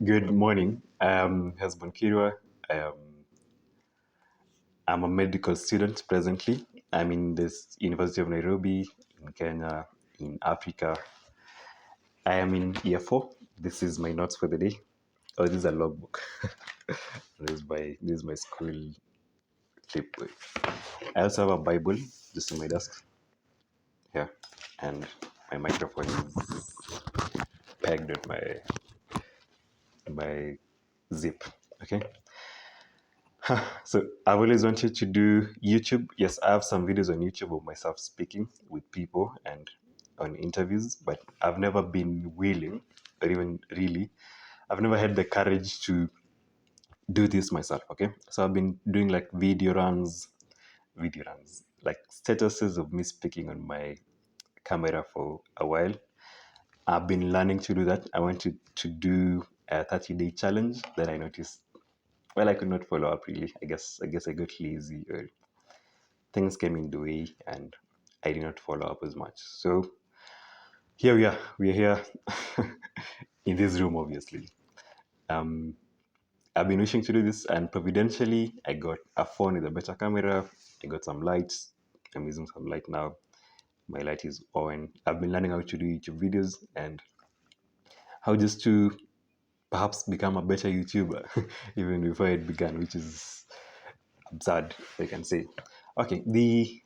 Good morning. Husband Kirwa. I'm a medical student presently. I'm in this University of Nairobi in Kenya, in Africa. I am in year four. This is my notes for the day. Oh, this is a logbook. This is my school clipboard. I also have a Bible just on my desk here, and my microphone is pegged at my zip. Okay. So I've always wanted to do YouTube. Yes, I have some videos on YouTube of myself speaking with people and on interviews, but I've never been willing or even really, I've never had the courage to do this myself. Okay. So I've been doing like video runs, like statuses of me speaking on my camera for a while. I've been learning to do that. I wanted to do a 30-day challenge. Then I noticed, well, I could not follow up really. I guess I got lazy or things came in the way and I did not follow up as much. So here we are. We are here in this room, obviously. Um, I've been wishing to do this, and providentially, I got a phone with a better camera. I got some lights. I'm using some light now. My light is on. I've been learning how to do YouTube videos and how just to perhaps become a better YouTuber, even before it began, which is absurd, I can say. Okay, the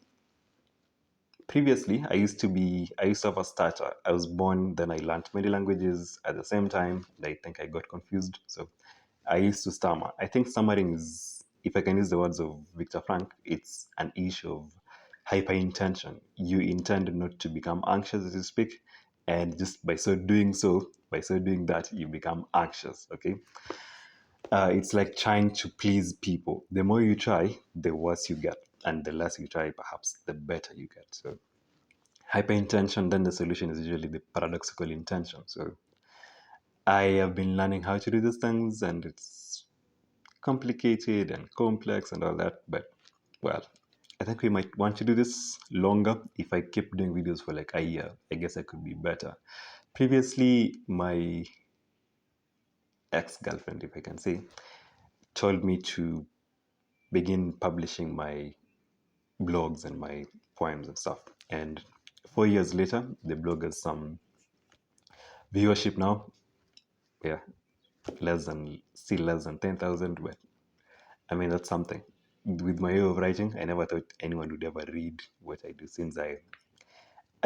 previously I used to have a starter. I was born, then I learned many languages at the same time. I think I got confused. So I used to stammer. I think stammering is, if I can use the words of Viktor Frank, it's an issue of hyper-intention. You intend not to become anxious as you speak, and just by so doing that, you become anxious. Okay. It's like trying to please people. The more you try, the worse you get, and the less you try, perhaps the better you get. So hyperintention, then the solution is usually the paradoxical intention. So I have been learning how to do these things, and it's complicated and complex and all that. But well, I think we might want to do this longer. If I keep doing videos for like a year, I guess I could be better. Previously, my ex-girlfriend, if I can say, told me to begin publishing my blogs and my poems and stuff. And 4 years later, the blog has some viewership now. Yeah, still less than 10,000, but I mean, that's something. With my way of writing, I never thought anyone would ever read what I do, since I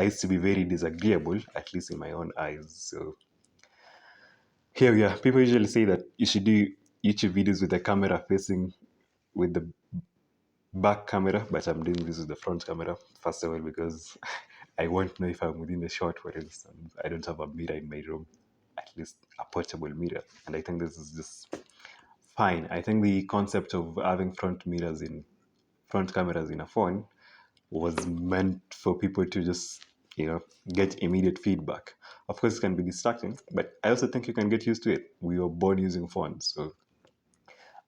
used to be very disagreeable, at least in my own eyes. So here we are. People usually say that you should do YouTube videos with the camera facing with the back camera, but I'm doing this with the front camera. First of all, because I won't know if I'm within the shot, for instance. I don't have a mirror in my room, at least a portable mirror. And I think this is just fine. I think the concept of having front cameras in a phone was meant for people to just, get immediate feedback. Of course, it can be distracting, but I also think you can get used to it. We were born using phones, so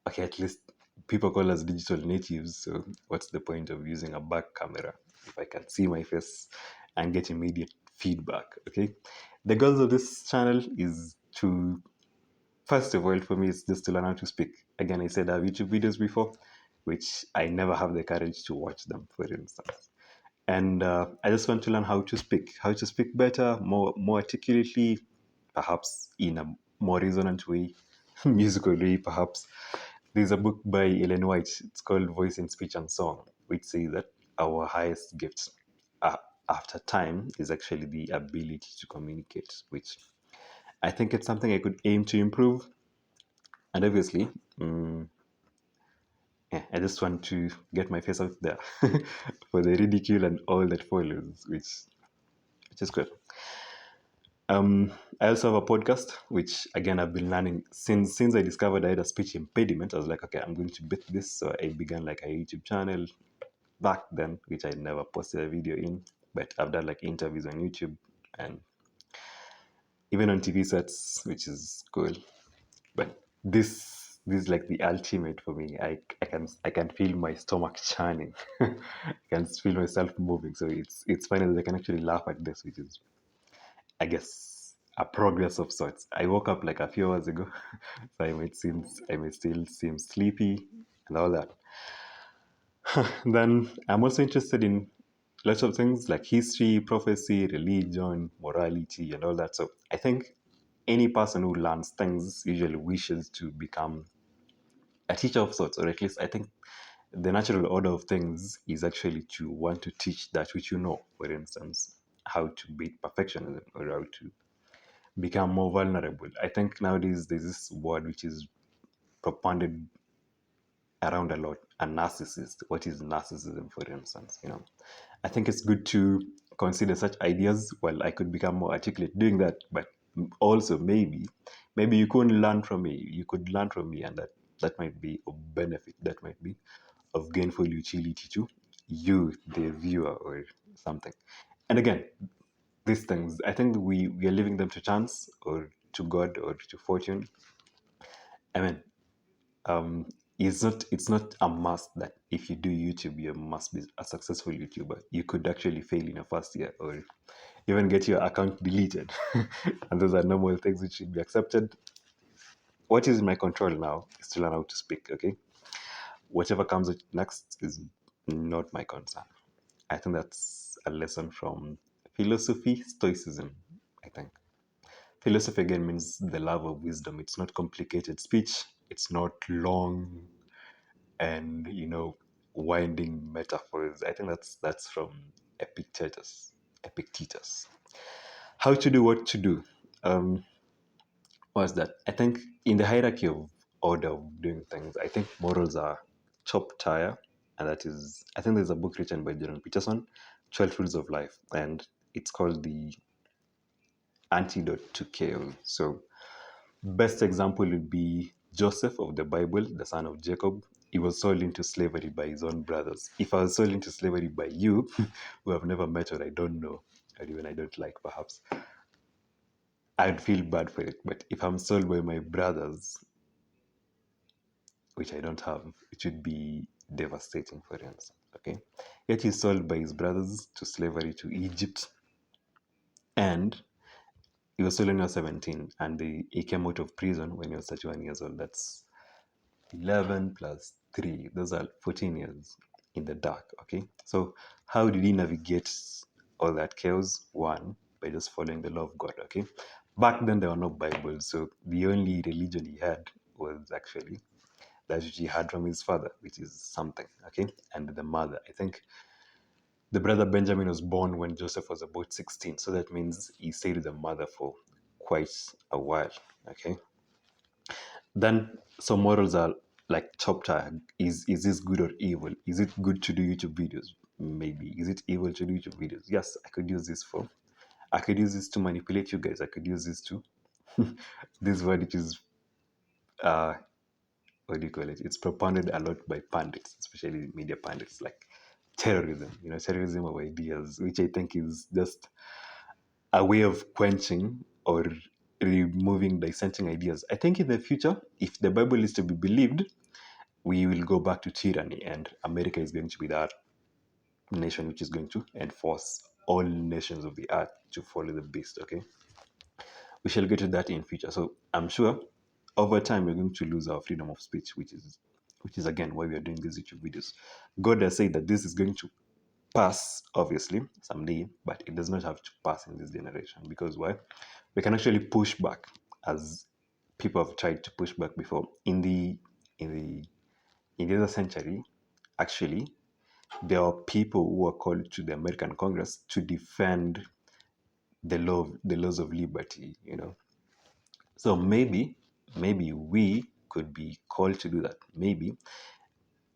okay, at least people call us digital natives. So what's the point of using a back camera if I can see my face and get immediate feedback? Okay, the goals of this channel is to, first of all, for me, it's just to learn how to speak. Again, I said I have YouTube videos before, which I never have the courage to watch them, for instance. And I just want to learn how to speak better, more articulately, perhaps in a more resonant way, musical way, perhaps. There's a book by Ellen White. It's called Voice in Speech and Song, which says that our highest gift uh, after time is actually the ability to communicate, which I think it's something I could aim to improve. And obviously, yeah, I just want to get my face out there for the ridicule and all that follows, which is good. I also have a podcast, which again I've been learning since I discovered I had a speech impediment. I was like, okay, I'm going to beat this. So I began like a YouTube channel back then, which I never posted a video in, but I've done like interviews on YouTube and even on TV sets, which is cool. But this is like the ultimate for me. I can feel my stomach churning. I can feel myself moving. So it's funny that I can actually laugh at this, which is, I guess, a progress of sorts. I woke up like a few hours ago, so I may still seem sleepy and all that. Then I'm also interested in lots of things like history, prophecy, religion, morality, and all that. So I think any person who learns things usually wishes to become a teacher of sorts, or at least I think the natural order of things is actually to want to teach that which you know. For instance, how to beat perfectionism or how to become more vulnerable. I think nowadays there's this word which is propounded around a lot, a narcissist. What is narcissism, for instance? I think it's good to consider such ideas. Well, I could become more articulate doing that, but also maybe you couldn't learn from me. You could learn from me, and that might be of benefit. That might be of gainful utility to you, the viewer, or something. And again, these things, I think we are leaving them to chance or to God or to fortune. I mean, um, it's not a must that if you do YouTube, you must be a successful YouTuber. You could actually fail in your first year or even get your account deleted. And those are normal things which should be accepted. What is in my control now is to learn how to speak, okay? Whatever comes next is not my concern. I think that's a lesson from philosophy, stoicism, I think. Philosophy again means the love of wisdom. It's not complicated speech. It's not long and winding metaphors. I think that's from Epictetus. Epictetus. How to do what to do. Um, what's that? I think in the hierarchy of order of doing things, I think morals are top tier, and that is I think there's a book written by Jordan Peterson, 12 Rules of Life, and it's called the Antidote to Chaos. So best example would be Joseph of the Bible, the son of Jacob. He was sold into slavery by his own brothers. If I was sold into slavery by you, who have never met or I don't know, or even I don't like perhaps, I'd feel bad for it. But if I'm sold by my brothers, which I don't have, it would be devastating for him. Okay? Yet he's sold by his brothers to slavery to Egypt, and he was sold when he was 17, and he came out of prison when he was 31 years old. That's 11 plus 3, those are 14 years in the dark. Okay, so how did he navigate all that chaos? One, by just following the law of God. Okay, back then there were no Bibles, so the only religion he had was actually that which he had from his father, which is something. Okay, and the mother, I think the brother Benjamin was born when Joseph was about 16, so that means he stayed with the mother for quite a while. Okay, then some morals are like top tag. Is this good or evil? Is it good to do YouTube videos? Maybe. Is it evil to do YouTube videos? Yes, I could use this to manipulate you guys. I could use this to this word which is uh what do you call it? It's propounded a lot by pundits, especially media pundits, like terrorism, terrorism of ideas, which I think is just a way of quenching or removing dissenting ideas. I think in the future, if the Bible is to be believed, we will go back to tyranny, and America is going to be that nation which is going to enforce all nations of the earth to follow the beast. Okay, we shall get to that in future. So I'm sure over time we're going to lose our freedom of speech, which is again why we are doing these YouTube videos. God has said that this is going to pass, obviously, someday, but it does not have to pass in this generation. Because why? We can actually push back, as people have tried to push back before. In the other century, actually, there are people who are called to the American Congress to defend the laws of liberty. So maybe we could be called to do that.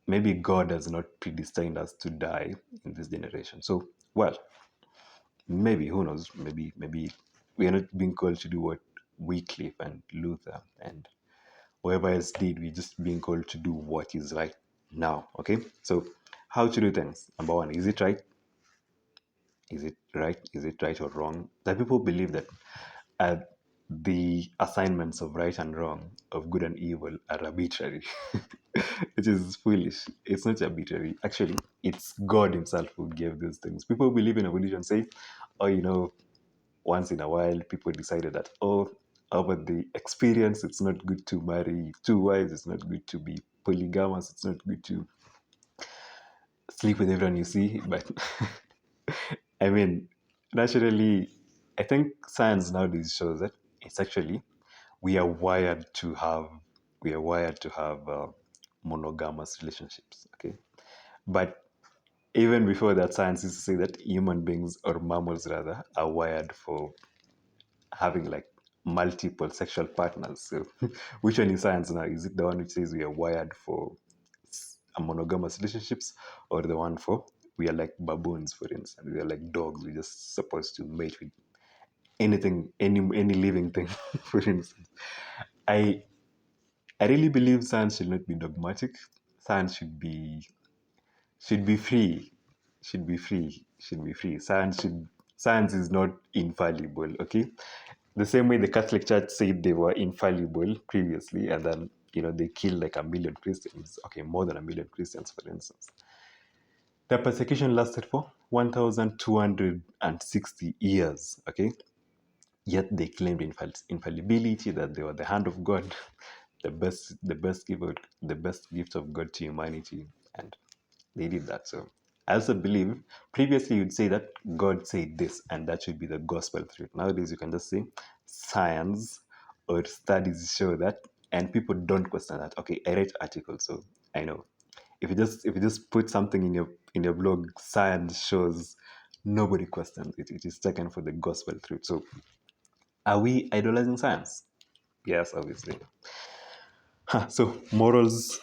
Maybe God has not predestined us to die in this generation. So, well, maybe, who knows? Maybe we are not being called to do what Wycliffe and Luther and whoever else did. We're just being called to do what is right now. Okay, so how to do things. Number one, is it right? Is it right? Is it right or wrong? That people believe that uh, the assignments of right and wrong, of good and evil, are arbitrary, which is foolish. It's not arbitrary. Actually, it's God Himself who gave these things. People who believe in evolution say, oh, once in a while, people decided that, oh, over the experience, it's not good to marry two wives, it's not good to be polygamous, it's not good to sleep with everyone you see. But I mean, naturally, I think science nowadays shows that it's actually we are wired to have monogamous relationships. Okay, but even before that, science is to say that human beings or mammals rather are wired for having like multiple sexual partners. So, which one is science now? Is it the one which says we are wired for a monogamous relationships, or the one for we are like baboons, for instance, we are like dogs, we're just supposed to mate with anything, any living thing, for instance. I I really believe science should not be dogmatic. Science should be free, should be free. Science is not infallible. Okay, the same way the Catholic Church said they were infallible previously, and then they killed like a million Christians. Okay, more than a million Christians, for instance. The persecution lasted for 1,260 years. Okay, yet they claimed infallibility, that they were the hand of God, the best gift of God to humanity, and they did that. So I also believe previously you'd say that God said this, and that should be the gospel truth. Nowadays you can just say science or studies show that, and people don't question that. Okay, I write articles, so I know. If you just put something in your blog, science shows, nobody questions it. It is taken for the gospel truth. So are we idolizing science? Yes, obviously. So morals,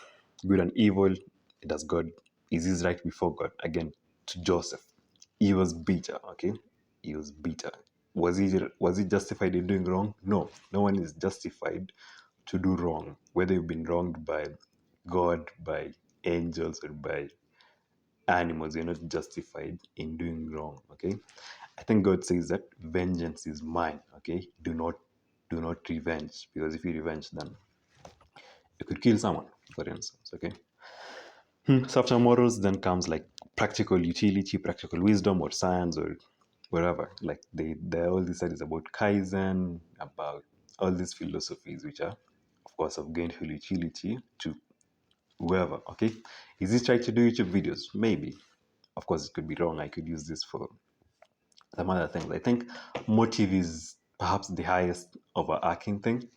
good and evil, does God, is his right before God? Again, to Joseph, he was bitter. Okay, he was bitter. Was he justified in doing wrong? No, no one is justified to do wrong. Whether you've been wronged by God, by angels, or by animals, you're not justified in doing wrong. Okay, I think God says that vengeance is mine. Okay, do not revenge, because if you revenge, then you could kill someone, for instance. Okay. So after morals, then comes like practical utility, practical wisdom, or science, or wherever. Like they all these studies about Kaizen, about all these philosophies, which are, of course, of gainful utility to whoever. Okay. Is this trying to do YouTube videos? Maybe. Of course, it could be wrong. I could use this for some other things. I think motive is perhaps the highest overarching thing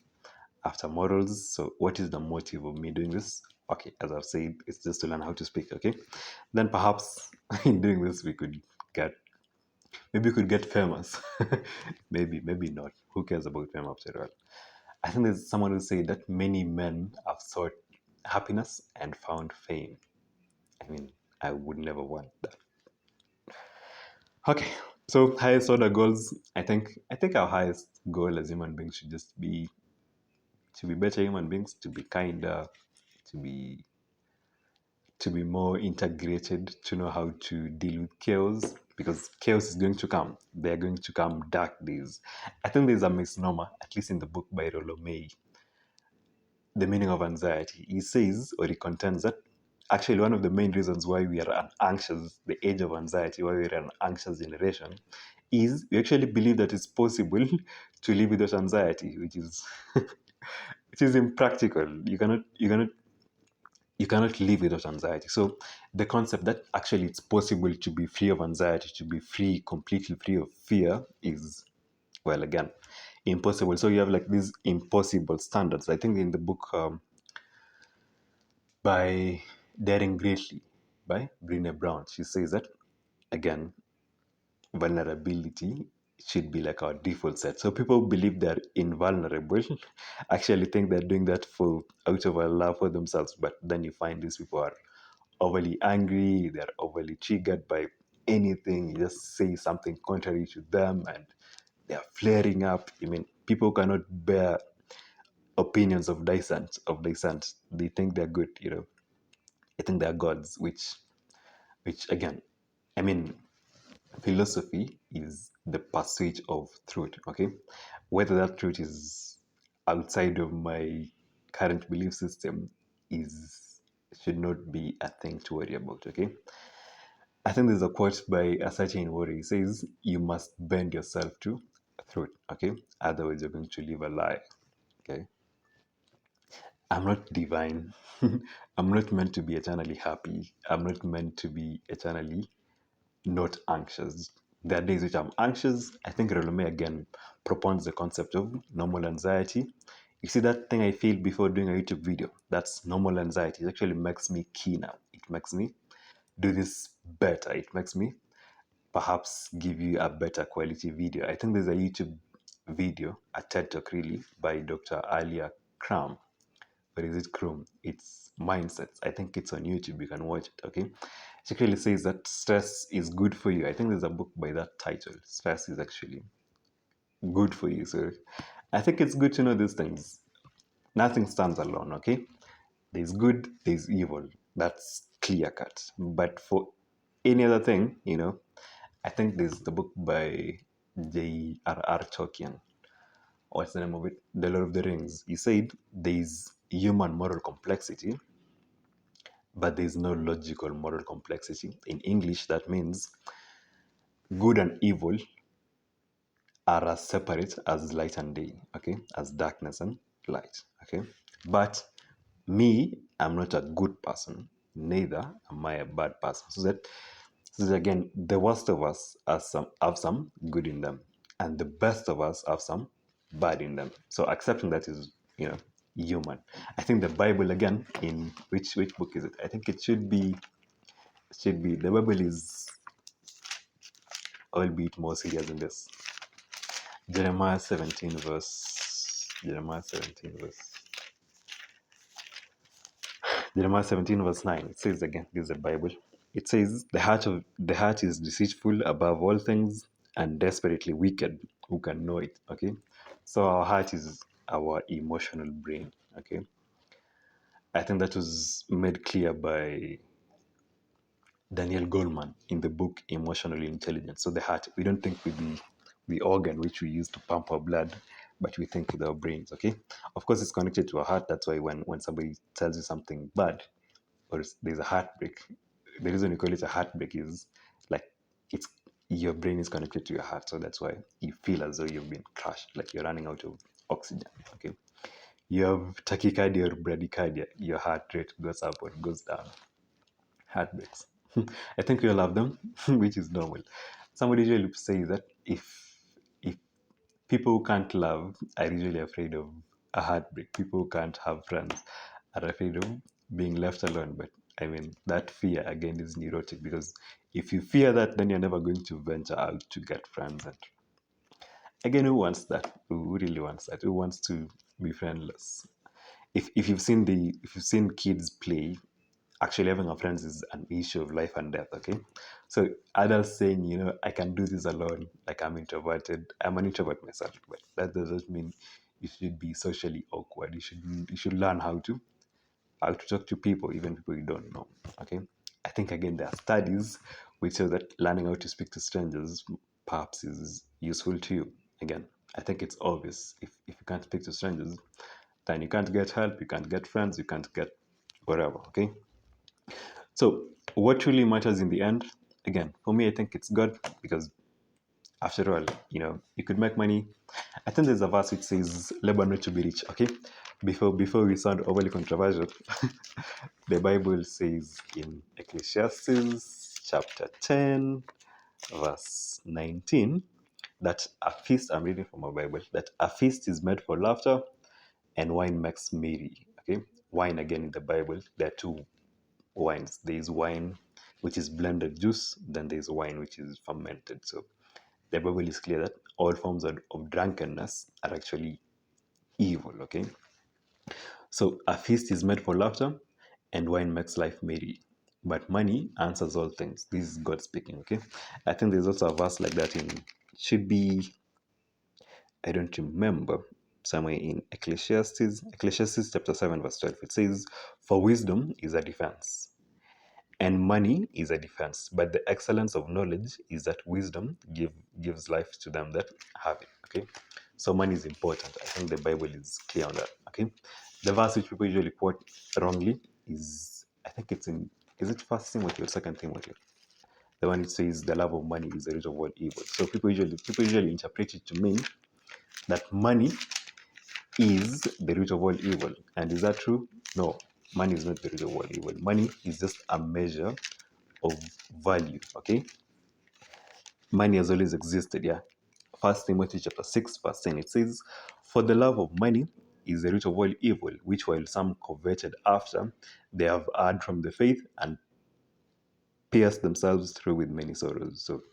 after morals. So, what is the motive of me doing this? Okay, as I've said, it's just to learn how to speak. Okay, then perhaps in doing this, get we could get famous. Maybe not. Who cares about fame after all? I think there's someone who said that many men have sought happiness and found fame. I mean, I would never want that. Okay, so highest order goals. I think our highest goal as human beings should just be to be better human beings, to be kinder, to be more integrated, to know how to deal with chaos, because chaos is going to come. There are going to come dark days. I think there's a misnomer, at least in the book by Rollo May, The Meaning of Anxiety. He says, or he contends that actually one of the main reasons why we are an anxious, the age of anxiety, why we're an anxious generation, is we actually believe that it's possible to live without anxiety, which is which is impractical. You cannot live without anxiety. So the concept that actually it's possible to be free of anxiety, to be free, completely free of fear, is, well, again, impossible. So you have like these impossible standards. I think in the book by Daring Greatly by Brené Brown, she says that, again, vulnerability should be like our default set. So people who believe they're invulnerable actually think they're doing that for out of a love for themselves. But then you find these people are overly angry, they're overly triggered by anything. You just say something contrary to them and they're flaring up. I mean, people cannot bear opinions of dissent. They think they're good. I think they're gods, which again, I mean, philosophy is the pursuit of truth. Okay, whether that truth is outside of my current belief system is should not be a thing to worry about. Okay, I think there's a quote by a certain warrior. He says, "You must bend yourself to truth, okay? Otherwise, you're going to live a lie, okay? I'm not divine. I'm not meant to be eternally happy. I'm not meant to be eternally not anxious. There are days which I'm anxious. I think Relome again propounds the concept of normal anxiety. You see that thing I feel before doing a YouTube video? That's normal anxiety. It actually makes me keener. It makes me do this better. It makes me perhaps give you a better quality video. I think there's a YouTube video, a TED Talk really, by Dr. Alia Cram. Or is it Chrome? It's Mindsets. I think it's on YouTube. You can watch it, okay? She clearly says that stress is good for you. I think there's a book by that title. Stress is actually good for you. So I think it's good to know these things. Nothing stands alone, okay? There's good, there's evil. That's clear cut. But for any other thing, I think there's the book by J.R.R. Tolkien. What's the name of it? The Lord of the Rings. He said there's human moral complexity, but there's no logical moral complexity. In English, that means good and evil are as separate as light and day, okay? As darkness and light, okay? But me, I'm not a good person, neither am I a bad person. So that again, the worst of us have some good in them, and the best of us have some bad in them. So accepting that is, human. I think the Bible again, in which book is it? I think it should be the Bible is albeit more serious than this. Jeremiah 17 verse Jeremiah 17 verse Jeremiah 17 verse 9. It says again, this is the Bible. It says the heart is deceitful above all things and desperately wicked. Who can know it? Okay. So our heart is our emotional brain. Okay. I think that was made clear by Daniel Goleman in the book Emotional Intelligence. So the heart, we don't think with the organ which we use to pump our blood, but we think with our brains, okay? Of course, it's connected to our heart. That's why when somebody tells you something bad or there's a heartbreak, the reason we call it a heartbreak is like it's your brain is connected to your heart. So that's why you feel as though you've been crushed, like you're running out of oxygen, okay? You have tachycardia or bradycardia, your heart rate goes up or goes down. Heartbreaks. I think we all have them, which is normal. Somebody usually says that if people who can't love are usually afraid of a heartbreak. People who can't have friends are afraid of being left alone. But I mean, that fear again is neurotic because if you fear that, then you're never going to venture out to get friends. And again, who wants that? Who really wants that? Who wants to be friendless? If you've seen kids play, actually having a friends is an issue of life and death, okay? So adults saying, I can do this alone, like I'm introverted. I'm an introvert myself, but that doesn't mean you should be socially awkward. You should learn how to talk to people, even people you don't know, okay? I think again there are studies which show that learning how to speak to strangers perhaps is useful to you. Again, I think it's obvious if you can't speak to strangers, then you can't get help, you can't get friends, you can't get whatever, okay? So, what really matters in the end, again, for me, I think it's God because, after all, you could make money. I think there's a verse which says, "Labor not to be rich." Okay, before we sound overly controversial, the Bible says in Ecclesiastes chapter 10, verse 19, that a feast. I'm reading from my Bible. That a feast is made for laughter, and wine makes merry. Okay, wine again in the Bible. There are two wines. There is wine which is blended juice, then there is wine which is fermented. So the Bible is clear that all forms of drunkenness are actually evil, okay? So a feast is made for laughter, and wine makes life merry. But money answers all things. This is God speaking, okay? I think there's also a verse like that should be, I don't remember, somewhere in Ecclesiastes chapter 7, verse 12. It says, "For wisdom is a defense, and money is a defense, but the excellence of knowledge is that wisdom gives life to them that have it." Okay, so money is important. I think the Bible is clear on that. Okay, the verse which people usually quote wrongly is, I think it's in, is it First Timothy or Second Timothy? the one which says the love of money is the root of all evil. So people usually interpret it to mean that money is the root of all evil. And is that true? No, money is not the root of all evil. Money is just a measure of value. Okay, money has always existed. Yeah. First Timothy chapter 6, verse 10, it says, "For the love of money is the root of all evil, which while some coveted after, they have erred from the faith and pierced themselves through with many sorrows." So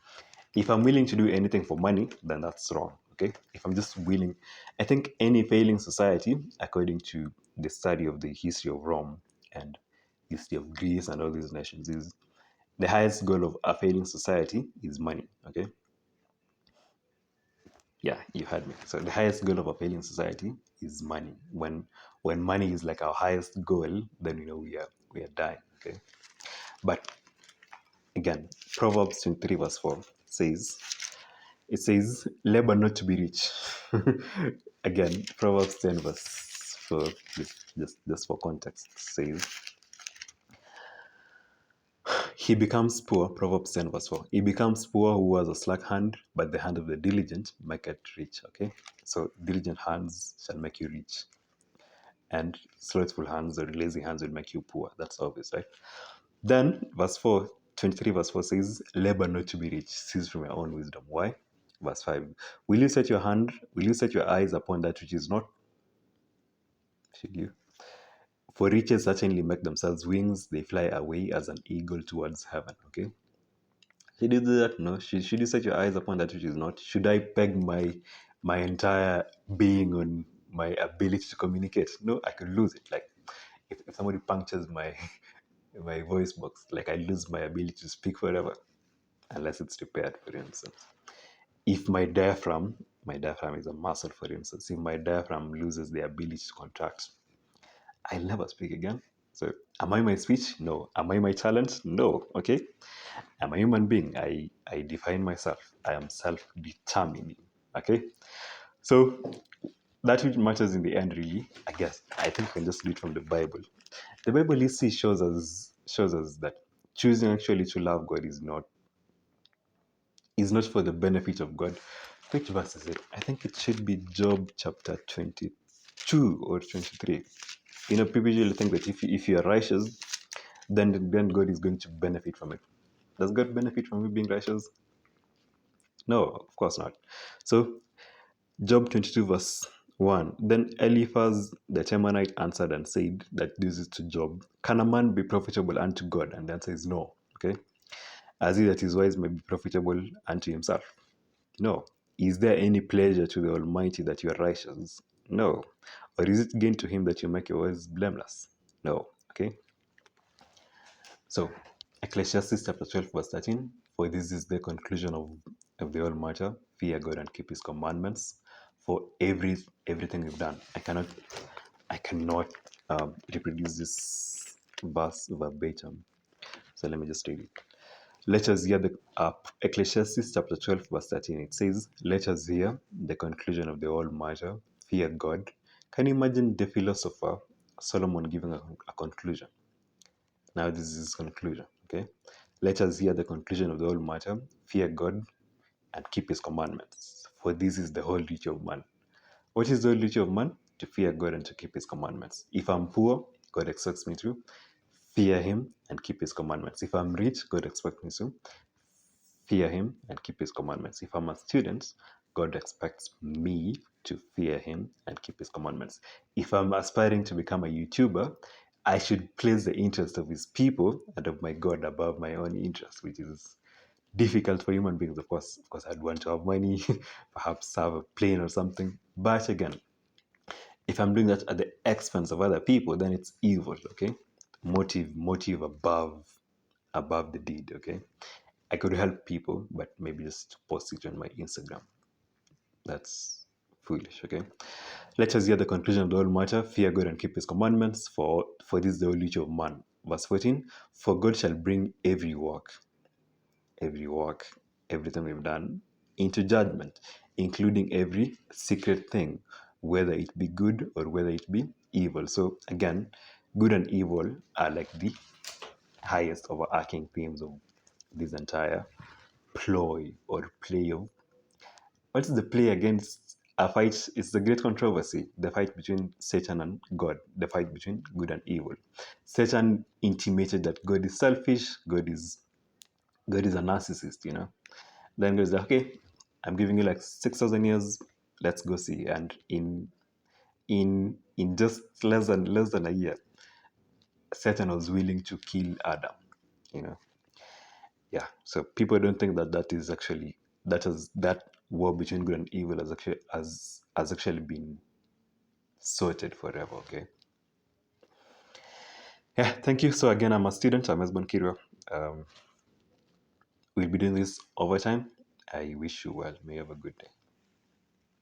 if I'm willing to do anything for money, then that's wrong. Okay. If I'm just willing, I think any failing society, according to the study of the history of Rome and history of Greece and all these nations, is the highest goal of a failing society is money. Okay. Yeah, you heard me. So the highest goal of a failing society is money. When money is like our highest goal, then we are dying. Okay. But again, Proverbs 23 verse 4 says, it says, labor not to be rich. Again, Proverbs 10 verse 4, just for context, says, he becomes poor, Proverbs 10 verse 4. He becomes poor who has a slack hand, but the hand of the diligent maketh rich. Okay. So diligent hands shall make you rich, and slothful hands or lazy hands will make you poor. That's obvious, right? Then verse 4, 23 verse 4 says, labor not to be rich, cease from your own wisdom. Why? Verse 5, will you set your eyes upon that which is not? Should you? For riches certainly make themselves wings, they fly away as an eagle towards heaven. Okay. Should you do that? No. Should you set your eyes upon that which is not? Should I peg my entire being on my ability to communicate? No, I could lose it. Like if somebody punctures my voice box, like I lose my ability to speak forever, unless it's repaired, for instance. If my diaphragm is a muscle, for instance, if my diaphragm loses the ability to contract, I'll never speak again. So, am I my speech? No. Am I my talent? No. Okay. I'm a human being. I define myself. I am self-determining. Okay. So, that which matters in the end, really, I guess, I think we can just read from the Bible. The Bible history shows us that choosing actually to love God is not for the benefit of God. Which verse is it? I think it should be Job chapter 22 or 23. People usually think that if you are righteous, then God is going to benefit from it. Does God benefit from you being righteous? No, of course not. So Job 22 verse 1. Then Eliphaz the Temanite answered and said, that this is to Job, can a man be profitable unto God? And the answer is no. Okay. As he that is wise may be profitable unto himself. No. Is there any pleasure to the Almighty that you are righteous? No. Or is it gain to him that you make your ways blameless? No. Okay. So Ecclesiastes chapter 12 verse 13. For this is the conclusion of the whole matter. Fear God and keep his commandments. For everything we've done. I cannot reproduce this verse verbatim. So let me just read it. Let us hear the Ecclesiastes chapter 12 verse 13. It says, let us hear the conclusion of the whole matter. Fear God. Can you imagine the philosopher Solomon giving a conclusion? Now this is his conclusion. Okay. Let us hear the conclusion of the whole matter. Fear God and keep his commandments. For this is the whole duty of man. What is the whole duty of man? To fear God and to keep his commandments. If I'm poor, God expects me to fear him and keep his commandments. If I'm rich, God expects me to fear him and keep his commandments. If I'm a student, God expects me to fear him and keep his commandments. If I'm aspiring to become a YouTuber, I should place the interest of his people and of my God above my own interest, which is difficult for human beings, of course. Of course, I'd want to have money, perhaps have a plane or something. But again, if I'm doing that at the expense of other people, then it's evil. Okay, motive above the deed. Okay, I could help people, but maybe just post it on my Instagram. That's foolish. Okay, let us hear the conclusion of the whole matter. Fear God and keep his commandments, for this is the whole duty of man. Verse 14, for God shall bring every work, everything we've done, into judgment, including every secret thing, whether it be good or whether it be evil. So again, good and evil are like the highest overarching themes this entire ploy or play of what is the play against a fight? It's the great controversy, the fight between Satan and God, the fight between good and evil. Satan intimated that God is selfish, God is a narcissist, you know. Then God is like, okay, I'm giving you like 6,000 years, let's go see. And in just less than a year, Satan was willing to kill Adam, you know. Yeah, so people don't think that that is actually that war between good and evil has actually been sorted forever. Okay. Yeah, thank you. So again, I'm a student. I'm Esbon Kirwa. We'll be doing this over time. I wish you well. May you have a good day.